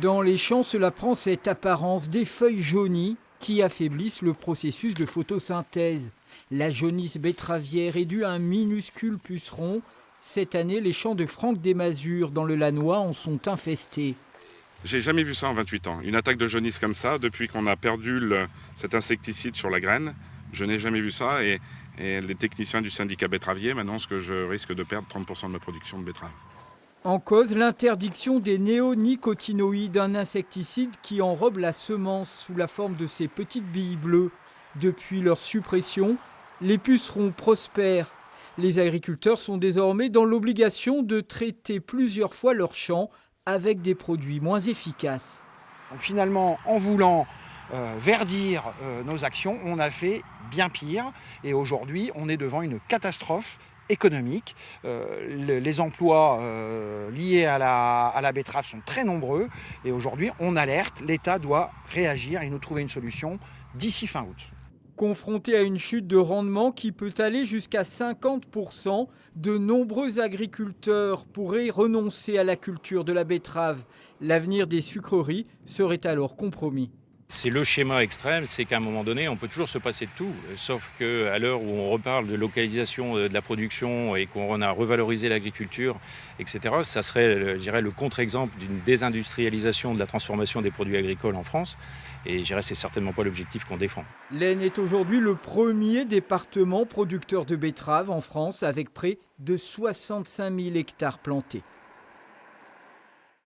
Dans les champs, cela prend cette apparence des feuilles jaunies qui affaiblissent le processus de photosynthèse. La jaunisse betteravière est due à un minuscule puceron. Cette année, les champs de Franck des Masures dans le Lannoy en sont infestés. J'ai jamais vu ça en 28 ans. Une attaque de jaunisse comme ça, depuis qu'on a perdu cet insecticide sur la graine, je n'ai jamais vu ça. Et les techniciens du syndicat betteravier m'annoncent que je risque de perdre 30% de ma production de betterave. En cause, l'interdiction des néonicotinoïdes, un insecticide qui enrobe la semence sous la forme de ces petites billes bleues. Depuis leur suppression, les pucerons prospèrent. Les agriculteurs sont désormais dans l'obligation de traiter plusieurs fois leurs champs avec des produits moins efficaces. Donc finalement, en voulant verdir nos actions, on a fait bien pire. Et aujourd'hui, on est devant une catastrophe économique. Les emplois liés à la betterave sont très nombreux. Et aujourd'hui, on alerte. L'État doit réagir et nous trouver une solution d'ici fin août. Confrontés à une chute de rendement qui peut aller jusqu'à 50%, de nombreux agriculteurs pourraient renoncer à la culture de la betterave. L'avenir des sucreries serait alors compromis. C'est le schéma extrême, c'est qu'à un moment donné, on peut toujours se passer de tout. Sauf qu'à l'heure où on reparle de localisation de la production et qu'on a revalorisé l'agriculture, etc., ça serait, je dirais, le contre-exemple d'une désindustrialisation de la transformation des produits agricoles en France. Et je dirais, c'est certainement pas l'objectif qu'on défend. L'Aisne est aujourd'hui le premier département producteur de betteraves en France avec près de 65 000 hectares plantés.